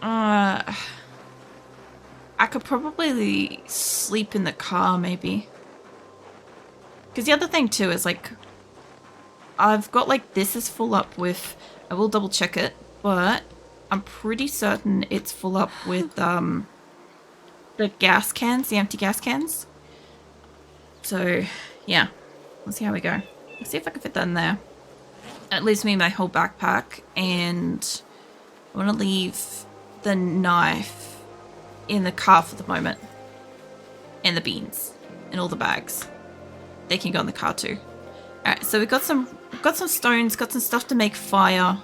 I could probably sleep in the car, maybe. Because the other thing too is like, I've got like this is full up with, I will double check it, but I'm pretty certain it's full up with the gas cans, the empty gas cans. So yeah, let's see how we go. Let's see if I can fit that in there. That leaves me my whole backpack, and I want to leave the knife in the car for the moment. And the beans. And all the bags. They can go in the car too. Alright, so we've got some stones, got some stuff to make fire.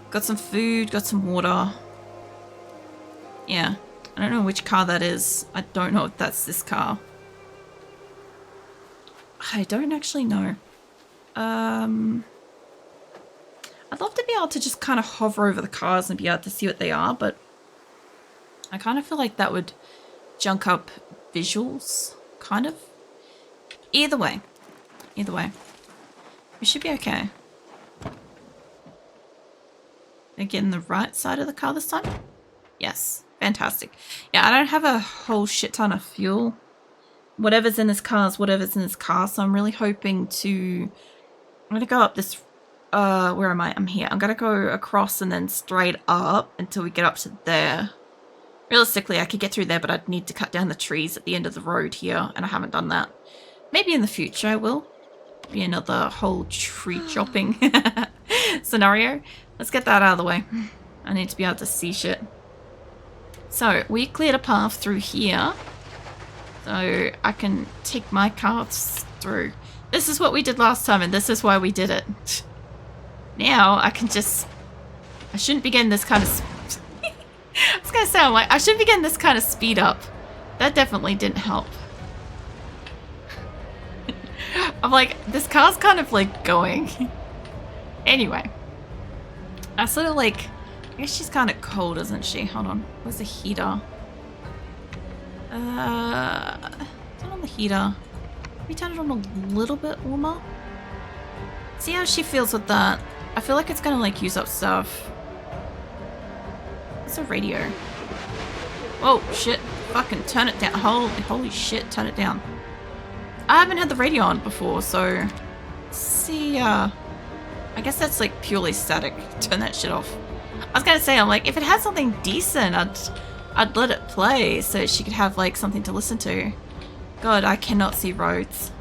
Got some food, got some water. Yeah. I don't know which car that is. I don't know if that's this car. I don't actually know. I'd love to be able to just kind of hover over the cars and be able to see what they are, but I kind of feel like that would junk up visuals, kind of. Either way, we should be okay. They're getting the right side of the car this time? Yes, fantastic. Yeah, I don't have a whole shit ton of fuel. Whatever's in this car is whatever's in this car, so I'm really hoping to... I'm gonna go up this... where am I? I'm here. I'm gonna go across and then straight up until we get up to there. Realistically, I could get through there, but I'd need to cut down the trees at the end of the road here, and I haven't done that. Maybe in the future I will. Be another whole tree chopping scenario. Let's get that out of the way. I need to be able to see shit. So, we cleared a path through here. So, I can take my carts through. This is what we did last time, and this is why we did it. Now, I can just... I shouldn't be getting this kind of... I was gonna say, I'm like, I shouldn't be getting this kind of speed up. That definitely didn't help. I'm like, this car's kind of like going. Anyway. I sort of like, I guess she's kind of cold, isn't she? Hold on. Where's the heater? Turn on the heater. Can we turn it on a little bit warmer? See how she feels with that. I feel like it's gonna like use up stuff. It's a radio. Oh shit. Fucking turn it down. Holy shit, turn it down. I haven't had the radio on before, so see, I guess that's like purely static. Turn that shit off. I was gonna say, I'm like, if it had something decent, I'd let it play so she could have like something to listen to. God, I cannot see roads.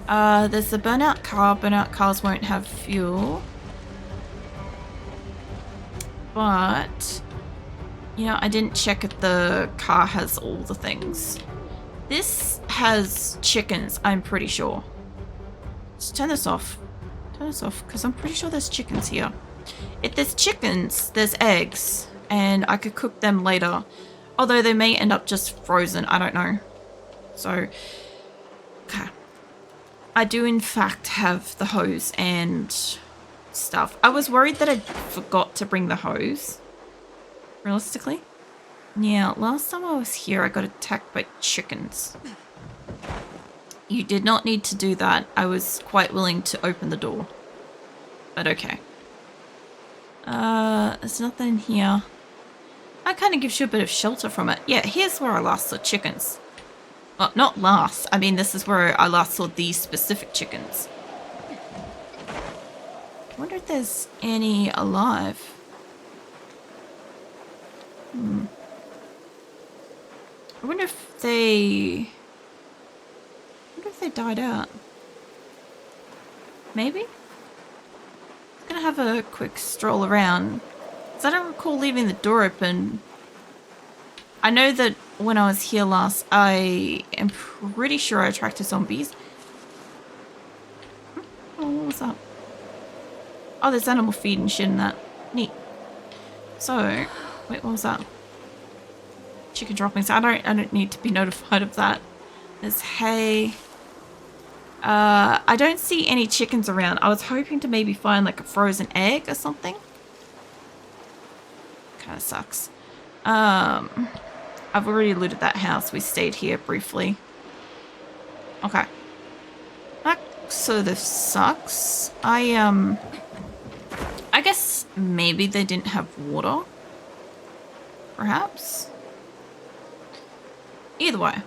There's the burnout car. Burnout cars won't have fuel. But, you know, I didn't check if the car has all the things. This has chickens, I'm pretty sure. Let's turn this off. Turn this off, because I'm pretty sure there's chickens here. If there's chickens, there's eggs, and I could cook them later. Although they may end up just frozen, I don't know. So, okay. I do in fact have the hose and stuff. I was worried that I forgot to bring the hose. Realistically. Yeah, last time I was here, I got attacked by chickens. You did not need to do that. I was quite willing to open the door. But okay. There's nothing here. That kind of gives you a bit of shelter from it. Yeah, here's where I last saw chickens. Well, not last. I mean, this is where I last saw these specific chickens. I wonder if there's any alive. I wonder if they died out. Maybe? I'm gonna have a quick stroll around. Because I don't recall leaving the door open. I know that when I was here last, I am pretty sure I attracted zombies. Oh, what was that? Oh, there's animal feed and shit in that. Neat. So, wait, what was that? Chicken droppings. I don't need to be notified of that. There's hay. I don't see any chickens around. I was hoping to maybe find like a frozen egg or something. Kind of sucks. I've already looted that house. We stayed here briefly. Okay. That sort of sucks. I guess maybe they didn't have water. perhaps? Either way.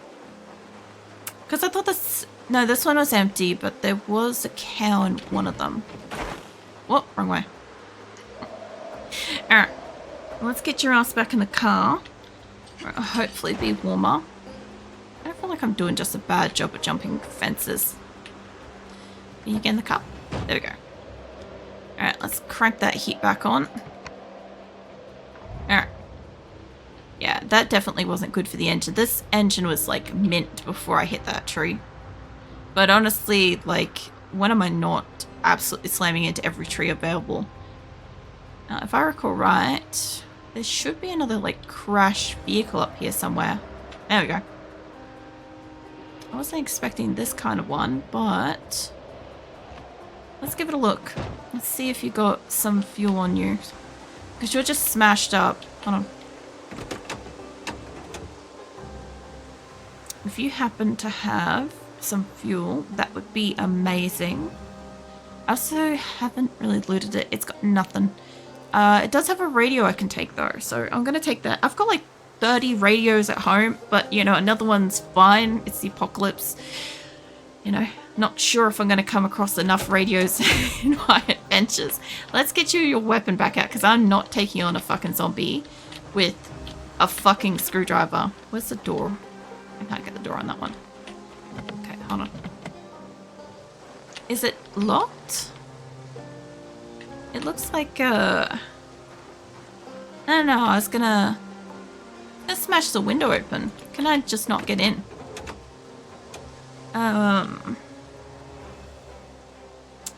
Because I thought this... No, this one was empty, but there was a cow in one of them. Whoop, wrong way. Alright. Let's get your ass back in the car. It'll hopefully be warmer. I don't feel like I'm doing just a bad job at jumping fences. Can you get in the car? There we go. Alright, let's crank that heat back on. Alright. Yeah, that definitely wasn't good for the engine. This engine was like mint before I hit that tree. But honestly, like, when am I not absolutely slamming into every tree available? Now, if I recall right, there should be another, like, crash vehicle up here somewhere. There we go. I wasn't expecting this kind of one, but let's give it a look. Let's see if you got some fuel on you. Because you're just smashed up. Hold on. If you happen to have some fuel, that would be amazing. I also haven't really looted it. It's got nothing. It does have a radio I can take though, so I'm gonna take that. I've got like 30 radios at home, but you know, another one's fine. It's the apocalypse. You know, not sure if I'm gonna come across enough radios in my adventures. Let's get you your weapon back out, because I'm not taking on a fucking zombie with a fucking screwdriver. Where's the door? I can't get the door on that one. Okay, hold on. Is it locked? It looks like I don't know, I was gonna smash the window open. Can I just not get in? I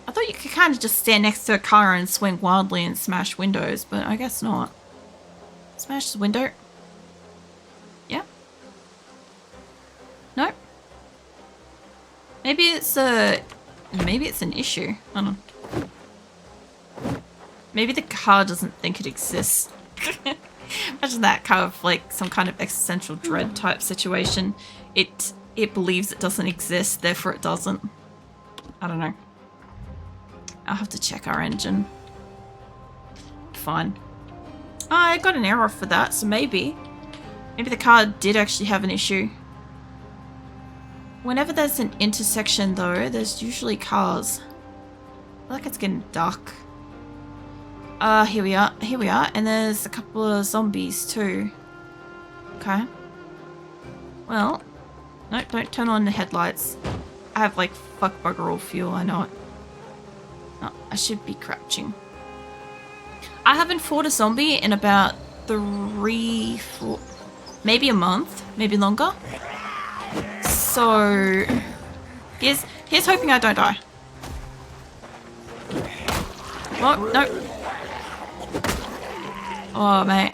thought you could kind of just stand next to a car and swing wildly and smash windows, but I guess not. Smash the window. Yeah. Nope. Maybe it's an issue. I don't know. Maybe the car doesn't think it exists. Imagine that kind of like some kind of existential dread type situation. It believes it doesn't exist, therefore it doesn't. I don't know. I'll have to check our engine. Fine. Oh, I got an error for that, so maybe the car did actually have an issue. Whenever there's an intersection though, there's usually cars. I feel like it's getting dark. Here we are, and there's a couple of zombies too. Okay. Well, no, don't turn on the headlights. I have like fuck bugger all fuel, I know it. Oh, I should be crouching. I haven't fought a zombie in about 3, 4, maybe a month, maybe longer. So, here's hoping I don't die. Oh, no. Oh, mate.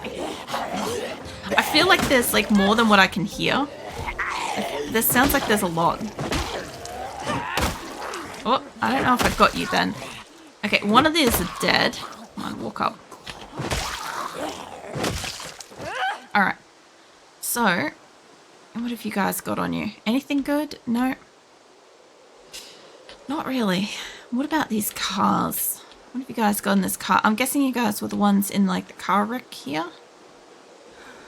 I feel like there's like more than what I can hear. This sounds like there's a lot. Oh, I don't know if I got you then. Okay, one of these are dead. Come on, walk up. Alright. So, what have you guys got on you? Anything good? No? Not really. What about these cars? What have you guys got in this car? I'm guessing you guys were the ones in like the car wreck here.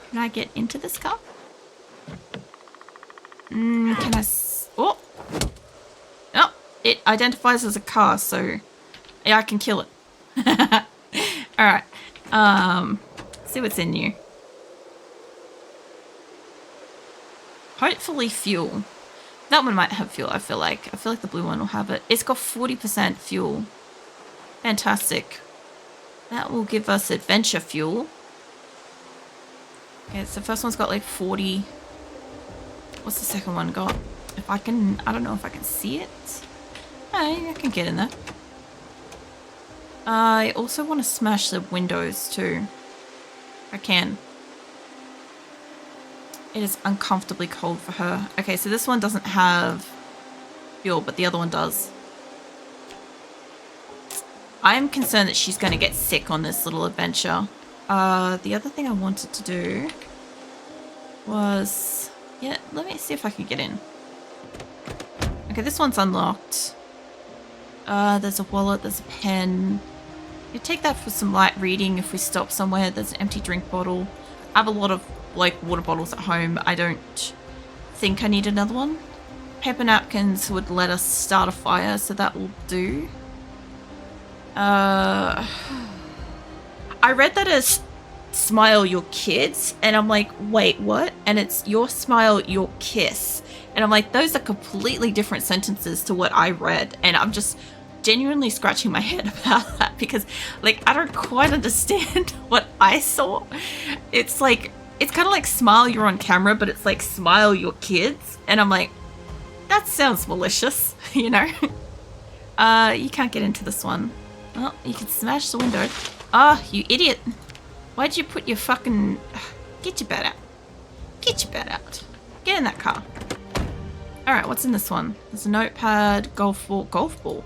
Can I get into this car? Can I... Oh! Oh! It identifies as a car, so... Yeah, I can kill it. Alright. See what's in you. Hopefully fuel. That one might have fuel, I feel like. I feel like the blue one will have it. It's got 40% fuel. Fantastic. That will give us adventure fuel. Okay, so the first one's got like 40. What's the second one got? If I can, I don't know if I can see it. Hey, I can get in there. I also want to smash the windows too. I can. It is uncomfortably cold for her. Okay, so this one doesn't have fuel, but the other one does. I am concerned that she's going to get sick on this little adventure. The other thing I wanted to do was... Yeah, let me see if I can get in. Okay, this one's unlocked. There's a wallet, there's a pen. You take that for some light reading if we stop somewhere. There's an empty drink bottle. I have a lot of like water bottles at home. I don't think I need another one. Paper napkins would let us start a fire, so that will do. I read that as smile your kids, and I'm like, wait, what? And it's your smile your kiss. And I'm like, those are completely different sentences to what I read, and I'm just genuinely scratching my head about that because like I don't quite understand what I saw. It's like, it's kind of like smile you're on camera, but it's like smile your kids, and I'm like, that sounds malicious, you know. You can't get into this one. Well, you can smash the window. Ah, oh, you idiot. Why'd you put your fucking... Get your bat out. Get your bat out. Get in that car. Alright, what's in this one? There's a notepad, golf ball. Golf ball?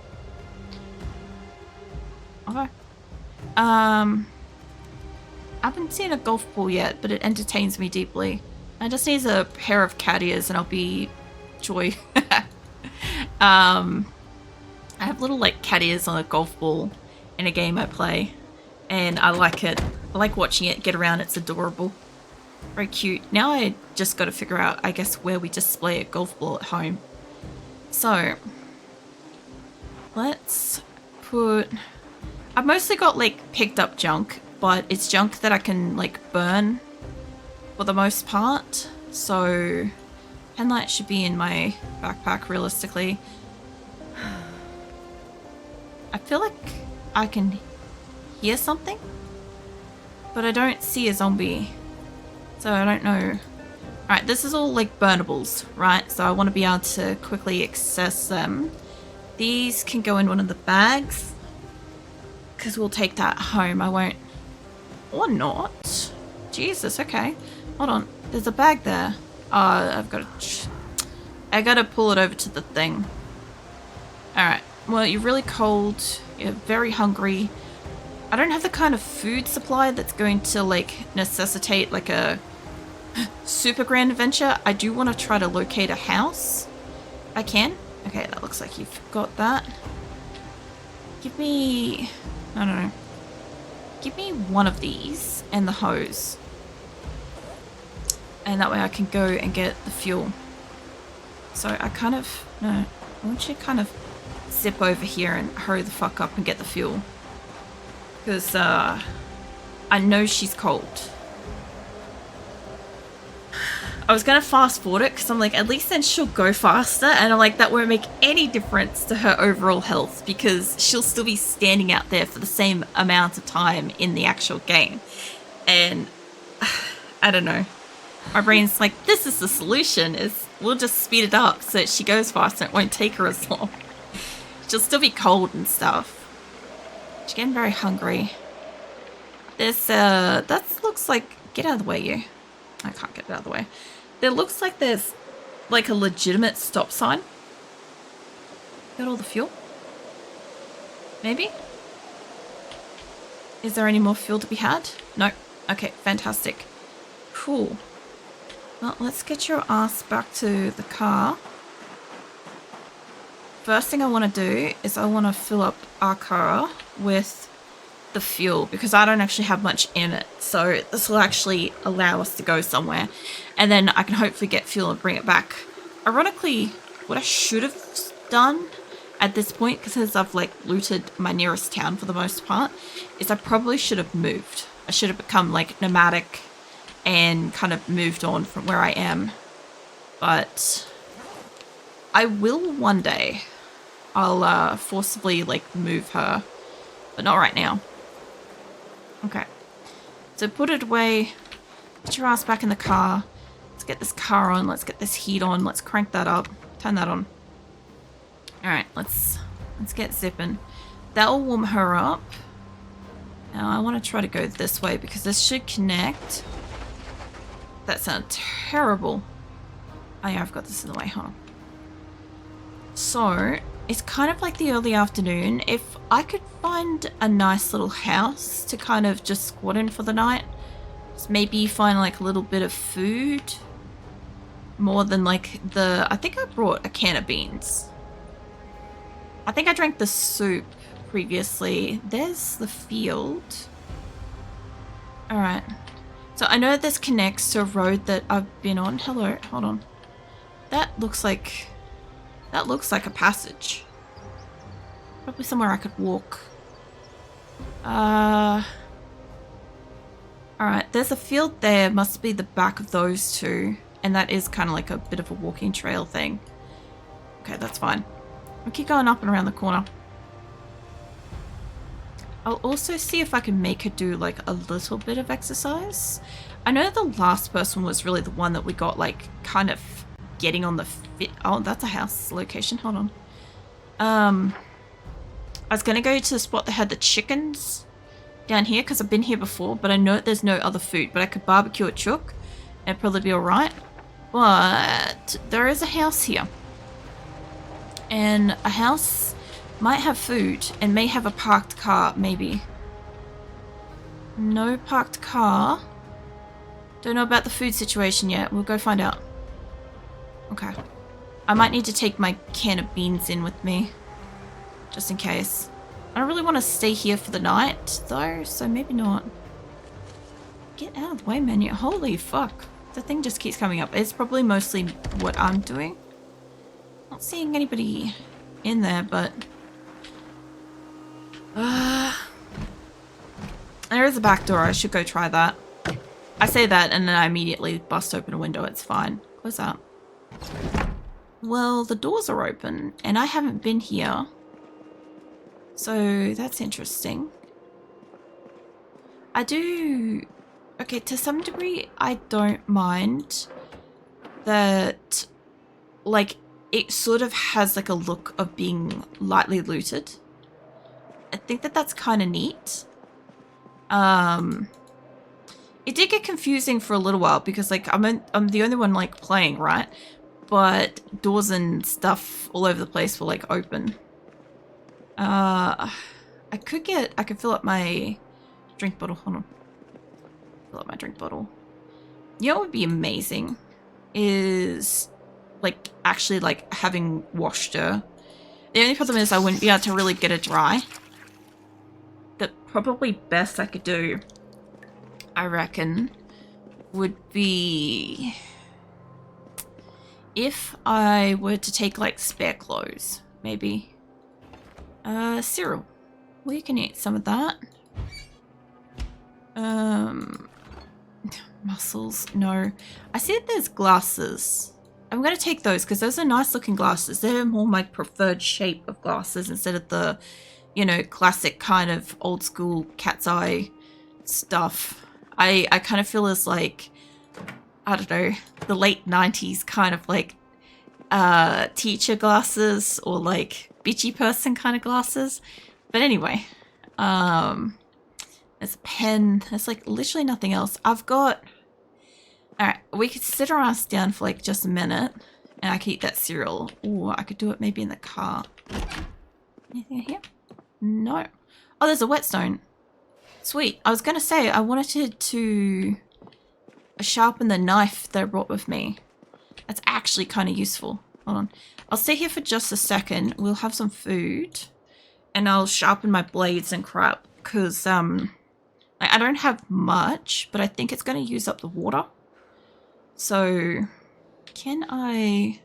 Okay. I haven't seen a golf ball yet, but it entertains me deeply. I just need a pair of cat ears and I'll be joy. I have little like cat ears on a golf ball in a game I play, and I like it. I like watching it get around. It's adorable. Very cute. Now I just got to figure out, I guess, where we display a golf ball at home. So let's put... I've mostly got like picked up junk, but it's junk that I can like burn for the most part. So pen light should be in my backpack realistically. I feel like I can hear something, but I don't see a zombie, so I don't know. Alright, this is all like burnables, right? So I want to be able to quickly access them. These can go in one of the bags, because we'll take that home. I won't... Or not. Jesus, okay. Hold on. There's a bag there. Oh, I gotta pull it over to the thing. Alright. Well, you're really cold. You're very hungry. I don't have the kind of food supply that's going to, like, necessitate, like, a super grand adventure. I do want to try to locate a house. I can. Okay, that looks like you've got that. Give me... I don't know. Give me one of these and the hose. And that way I can go and get the fuel. So I kind of... No. I want you to kind of zip over here and hurry the fuck up and get the fuel. Because I know she's cold. I was going to fast forward it because I'm like, at least then she'll go faster. And I'm like, that won't make any difference to her overall health because she'll still be standing out there for the same amount of time in the actual game. And I don't know. My brain's like, this is the solution, is we'll just speed it up so that she goes faster and it won't take her as long. She'll still be cold and stuff. She's getting very hungry. There's, that looks like... Get out of the way, you. I can't get it out of the way. There looks like there's, like, a legitimate stop sign. Got all the fuel? Maybe? Is there any more fuel to be had? No. Okay, fantastic. Cool. Well, let's get your ass back to the car. First thing I want to do is I want to fill up our car with the fuel because I don't actually have much in it. So this will actually allow us to go somewhere. And then I can hopefully get fuel and bring it back. Ironically, what I should have done at this point, because I've like looted my nearest town for the most part, is I probably should have moved. I should have become like nomadic and kind of moved on from where I am. But I will one day. I'll forcibly like move her, but not right now. Okay, so put it away, get your ass back in the car. Let's get this car on, let's get this heat on, let's crank that up, turn that on. Alright, let's get zipping. That'll warm her up. Now I want to try to go this way because this should connect. That sounds terrible. Oh yeah, I've got this in the way, hold on. So, it's kind of like the early afternoon. If I could find a nice little house to kind of just squat in for the night, just maybe find like a little bit of food, more than like I think I brought a can of beans. I think I drank the soup previously. There's the field. Alright. So I know this connects to a road that I've been on. Hello, hold on. That looks like a passage. Probably somewhere I could walk. Alright, there's a field there. Must be the back of those two. And that is kind of like a bit of a walking trail thing. Okay, that's fine. We'll keep going up and around the corner. I'll also see if I can make her do like a little bit of exercise. I know the last person was really the one that we got like kind of getting on the fit. Oh, that's a house location. Hold on. I was going to go to the spot that had the chickens down here because I've been here before, but I know there's no other food, but I could barbecue a chook and it'd probably be alright. But there is a house here. And a house might have food and may have a parked car, maybe. No parked car. Don't know about the food situation yet. We'll go find out. Okay. I might need to take my can of beans in with me. Just in case. I don't really want to stay here for the night, though, so maybe not. Get out of the way, menu. Holy fuck. The thing just keeps coming up. It's probably mostly what I'm doing. Not seeing anybody in there, but... there is a back door. I should go try that. I say that and then I immediately bust open a window. It's fine. Close that. Well, the doors are open and I haven't been here. So that's interesting. I do... Okay, to some degree, I don't mind that, like, it sort of has like a look of being lightly looted. I think that that's kind of neat. It did get confusing for a little while because like I'm the only one like playing, right? But doors and stuff all over the place were like open. I could fill up my drink bottle. Hold on. Fill up my drink bottle. You know what would be amazing is like actually like having washed her. The only problem is I wouldn't be able to really get it dry. The probably best I could do, I reckon, would be if I were to take like spare clothes, maybe. Cereal. We can eat some of that. Mussels, no. I see that there's glasses. I'm going to take those because those are nice looking glasses. They're more my preferred shape of glasses instead of the, you know, classic kind of old school cat's eye stuff. I kind of feel as like, I don't know, the late 90s kind of like teacher glasses or like bitchy person kind of glasses. But anyway, there's a pen. There's like literally nothing else. I've got... Alright, we could sit our ass down for like just a minute and I could eat that cereal. Or I could do it maybe in the car. Anything here? No. Oh, there's a whetstone. Sweet. I was going to say I wanted to sharpen the knife that I brought with me. That's actually kind of useful. Hold on. I'll stay here for just a second. We'll have some food. And I'll sharpen my blades and crap. Because I don't have much, but I think it's going to use up the water. So, can I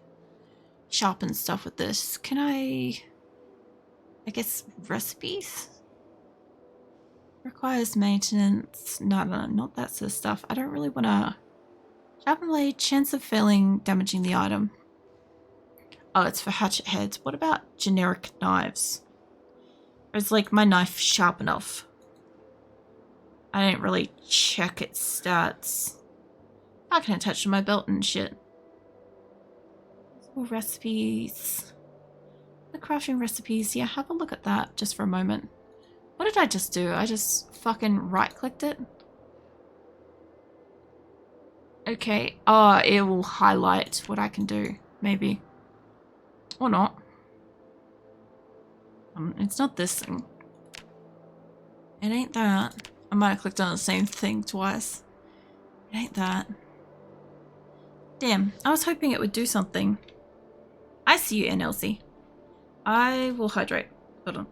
sharpen stuff with this? Can I guess recipes? Requires maintenance. No, not that sort of stuff. I don't really want to... Sharpen blade, chance of failing, damaging the item. Oh, it's for hatchet heads. What about generic knives? Or is like my knife sharp enough? I didn't really check its stats. I can attach to my belt and shit. More recipes. The crafting recipes. Yeah, have a look at that just for a moment. What did I just do? I just fucking right-clicked it? Okay. Oh, it will highlight what I can do. Maybe. Or not. It's not this thing. It ain't that. I might have clicked on the same thing twice. It ain't that. Damn, I was hoping it would do something. I see you, NLC. I will hydrate. Hold on.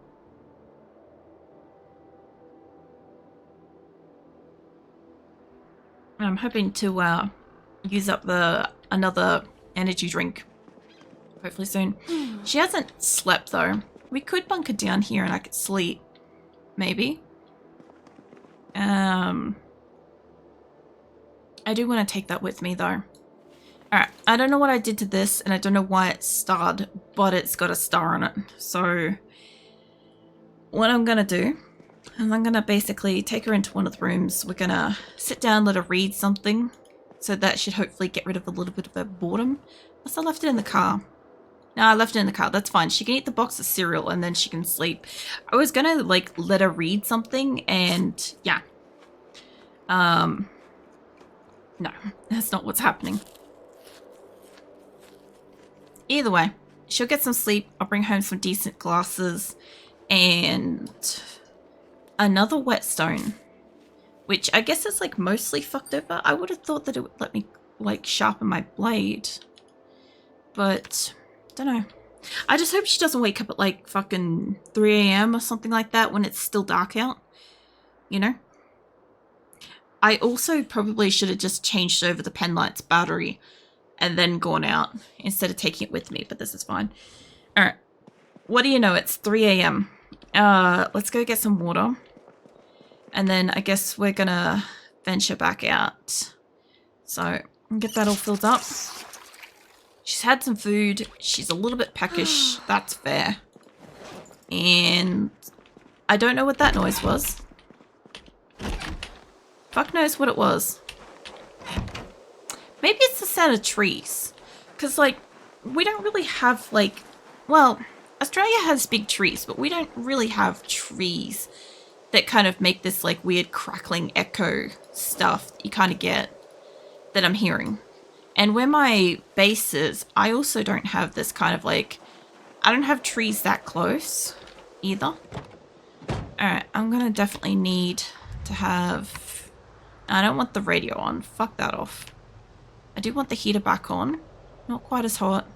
I'm hoping to use up another energy drink hopefully soon. She hasn't slept though. We could bunker down here and I could sleep. Maybe. I do want to take that with me though. Alright, I don't know what I did to this and I don't know why it starred, but it's got a star on it. So what I'm gonna do is I'm gonna basically take her into one of the rooms. We're gonna sit down, let her read something. So that should hopefully get rid of a little bit of her boredom. Unless I left it in the car. No, I left it in the car. That's fine. She can eat the box of cereal and then she can sleep. I was gonna like let her read something and yeah. No, that's not what's happening. Either way, she'll get some sleep. I'll bring home some decent glasses and another whetstone, which I guess is like mostly fucked over. I would have thought that it would let me like sharpen my blade, but don't know. I just hope she doesn't wake up at like fucking 3 a.m. or something like that when it's still dark out, you know? I also probably should have just changed over the pen light's battery and then gone out instead of taking it with me, but this is fine. All right. What do you know? It's 3 a.m. Let's go get some water. And then I guess we're gonna venture back out. So get that all filled up. She's had some food. She's a little bit peckish. That's fair. And I don't know what that noise was. Fuck knows what it was. Maybe it's the sound of trees. Because, like, we don't really have, like... Well, Australia has big trees, but we don't really have trees that kind of make this, like, weird crackling echo stuff that you kind of get that I'm hearing. And where my base is, I also don't have this kind of, like... I don't have trees that close either. Alright, I'm going to definitely need to have... I don't want the radio on. Fuck that off. I do want the heater back on. Not quite as hot.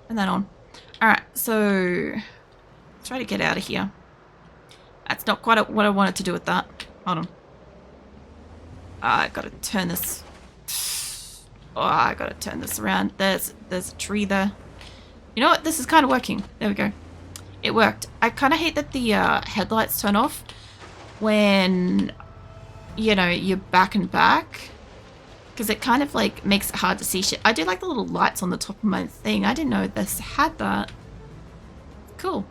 And that on. Alright, so... try to get out of here. That's not quite what I wanted to do with that. Hold on. I gotta turn this... Oh, I gotta turn this around. There's a tree there. You know what? This is kind of working. There we go. It worked. I kind of hate that the headlights turn off when, you know, you're back and back. Because it kind of, like, makes it hard to see shit. I do like the little lights on the top of my thing. I didn't know this had that. Cool.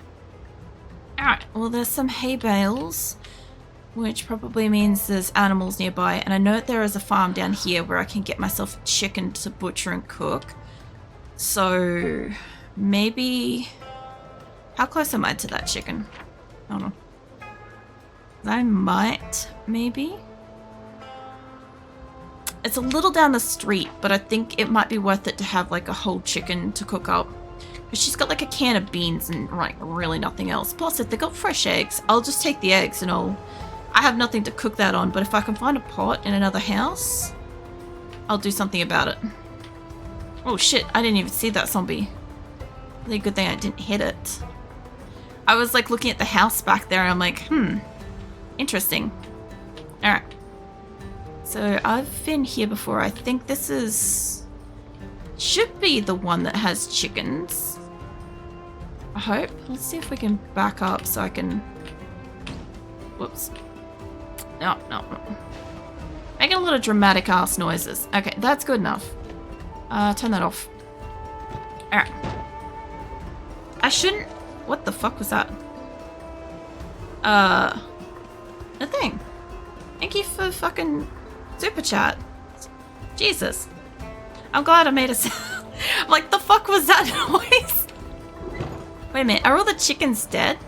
Alright, well, there's some hay bales, which probably means there's animals nearby. And I know that there is a farm down here where I can get myself a chicken to butcher and cook. So, maybe... How close am I to that chicken? Hold on. I might, maybe... It's a little down the street, but I think it might be worth it to have like a whole chicken to cook up. Because she's got like a can of beans and like really nothing else. Plus, if they got fresh eggs, I'll just take the eggs and I have nothing to cook that on. But if I can find a pot in another house, I'll do something about it. Oh shit, I didn't even see that zombie. Really good thing I didn't hit it. I was like looking at the house back there and I'm like, interesting. Alright. So I've been here before. I think this should be the one that has chickens. I hope. Let's see if we can back up so I can... Whoops. No. Making a lot of dramatic ass noises. Okay, that's good enough. Turn that off. Alright. I shouldn't... What the fuck was that? A thing. Thank you for fucking... Super chat. Jesus. I'm glad I made a sound. I'm like, the fuck was that noise? Wait a minute, are all the chickens dead?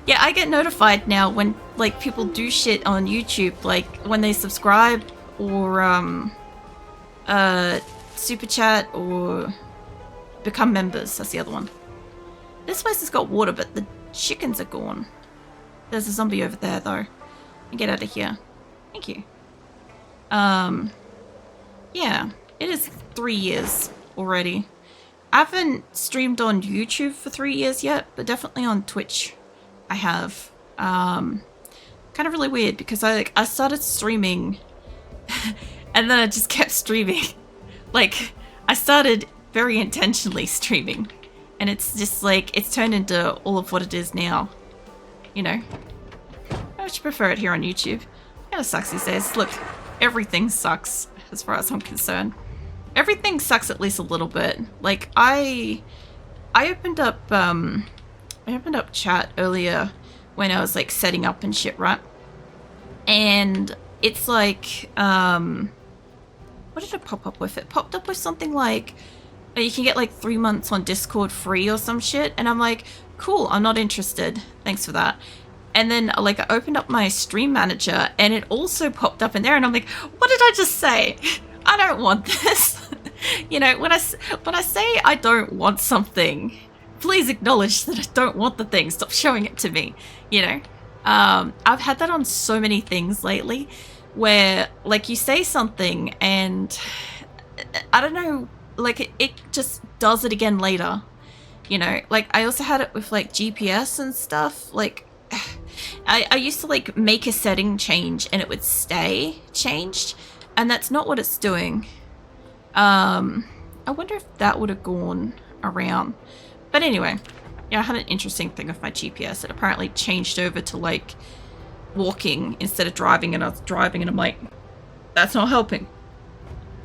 Yeah, I get notified now when like people do shit on YouTube, like when they subscribe or super chat or become members. That's the other one. This place has got water, but the chickens are gone. There's a zombie over there though. Get out of here. Thank you. Yeah, it is 3 years already. I haven't streamed on YouTube for 3 years yet, but definitely on Twitch I have. Kind of really weird because I started streaming And then I just kept streaming. Like, I started very intentionally streaming. And it's just like, it's turned into all of what it is now. You know? I would prefer it here on YouTube. Kind of sucks these days. Look, everything sucks as far as I'm concerned. Everything sucks at least a little bit. Like, I opened up chat earlier when I was like setting up and shit, right? And it's like, what did it pop up with? It popped up with something like, you can get like 3 months on Discord free or some shit. And I'm like, cool, I'm not interested. Thanks for that. And then like I opened up my stream manager and it also popped up in there and I'm like, what did I just say? I don't want this. You know, when I say I don't want something, please acknowledge that I don't want the thing. Stop showing it to me, you know? I've had that on so many things lately where like you say something and I don't know, like it just does it again later, you know? Like I also had it with like GPS and stuff. Like I used to like make a setting change and it would stay changed, and that's not what it's doing. I wonder if that would have gone around. But anyway, yeah, I had an interesting thing with my GPS. It apparently changed over to like walking instead of driving, and I was driving and I'm like, that's not helping.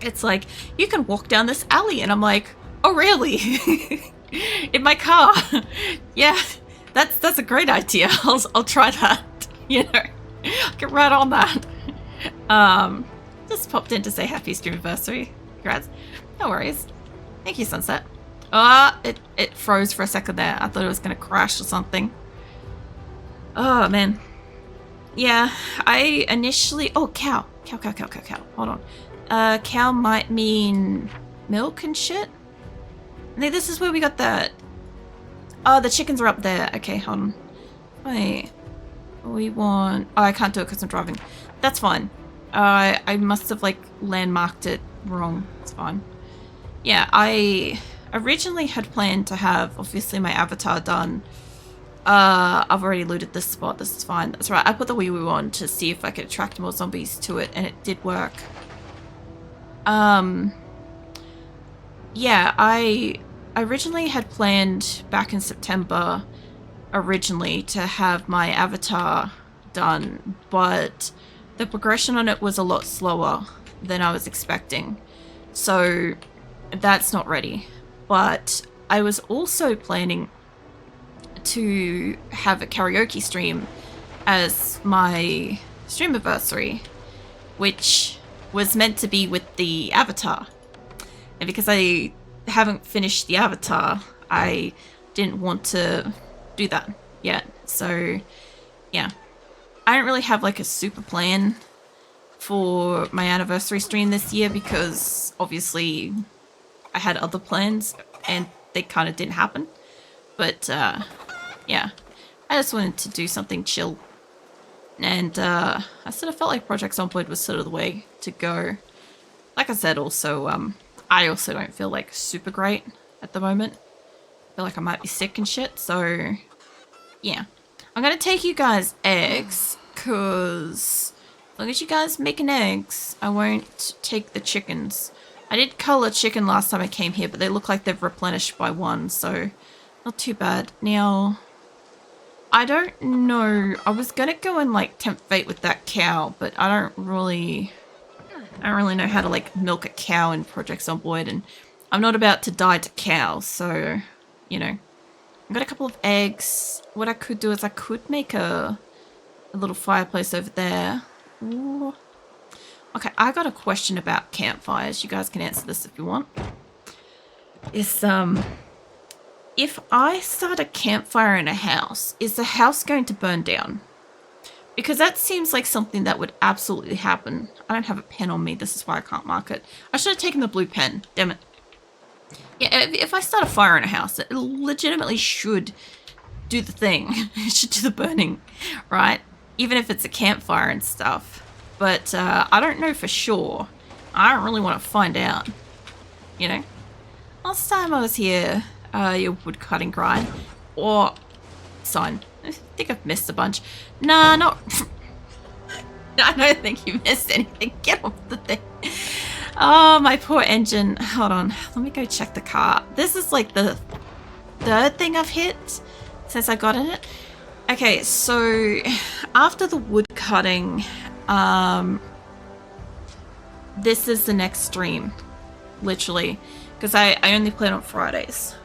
It's like, you can walk down this alley, and I'm like, oh really? In my car? Yeah, that's a great idea. I'll try that. You know, get right on that. Just popped in to say happy Streamaversary. Congrats. No worries. Thank you, Sunset. It froze for a second there. I thought it was gonna crash or something. Oh man. Yeah, I initially, oh, cow. Hold on. Cow might mean milk and shit. I think this is where we got that. Oh, the chickens are up there. Okay, hold on. Wait. We want... Oh, I can't do it because I'm driving. That's fine. I must have, like, landmarked it wrong. It's fine. Yeah, I originally had planned to have, obviously, my avatar done. I've already looted this spot. This is fine. That's right. I put the wee woo on to see if I could attract more zombies to it, and it did work. Yeah, I originally had planned back in September to have my avatar done, but the progression on it was a lot slower than I was expecting. So that's not ready. But I was also planning to have a karaoke stream as my Streamaversary, which was meant to be with the avatar. And because I haven't finished the avatar, I didn't want to do that yet. So yeah, I don't really have like a super plan for my anniversary stream this year because obviously I had other plans and they kind of didn't happen. But yeah, I just wanted to do something chill. And I sort of felt like Project Zomboid was sort of the way to go. Like I said, also, I also don't feel like super great at the moment. I feel like I might be sick and shit, so yeah. I'm gonna take you guys eggs, because as long as you guys making eggs, I won't take the chickens. I did cull a chicken last time I came here, but they look like they've replenished by one, so not too bad. Now, I don't know. I was gonna go and like tempt fate with that cow, but I don't really know how to like milk a cow in Project Zomboid, and I'm not about to die to cows, so you know. I've got a couple of eggs. What I could do is I could make a little fireplace over there. Ooh. Okay, I got a question about campfires. You guys can answer this if you want. Is if I start a campfire in a house, is the house going to burn down? Because that seems like something that would absolutely happen. I don't have a pen on me. This is why I can't mark it. I should have taken the blue pen. Damn it. Yeah, if I start a fire in a house, it legitimately should do the thing. It should do the burning, right? Even if it's a campfire and stuff. But I don't know for sure. I don't really want to find out. You know? Last time I was here, your wood cutting grind. Or sign. I think I've missed a bunch. Nah, not... I don't think you missed anything. Get off the thing. Oh, my poor engine. Hold on. Let me go check the car. This is like the third thing I've hit since I got in it. Okay, so after the wood cutting, this is the next stream, literally, because I only play it on Fridays.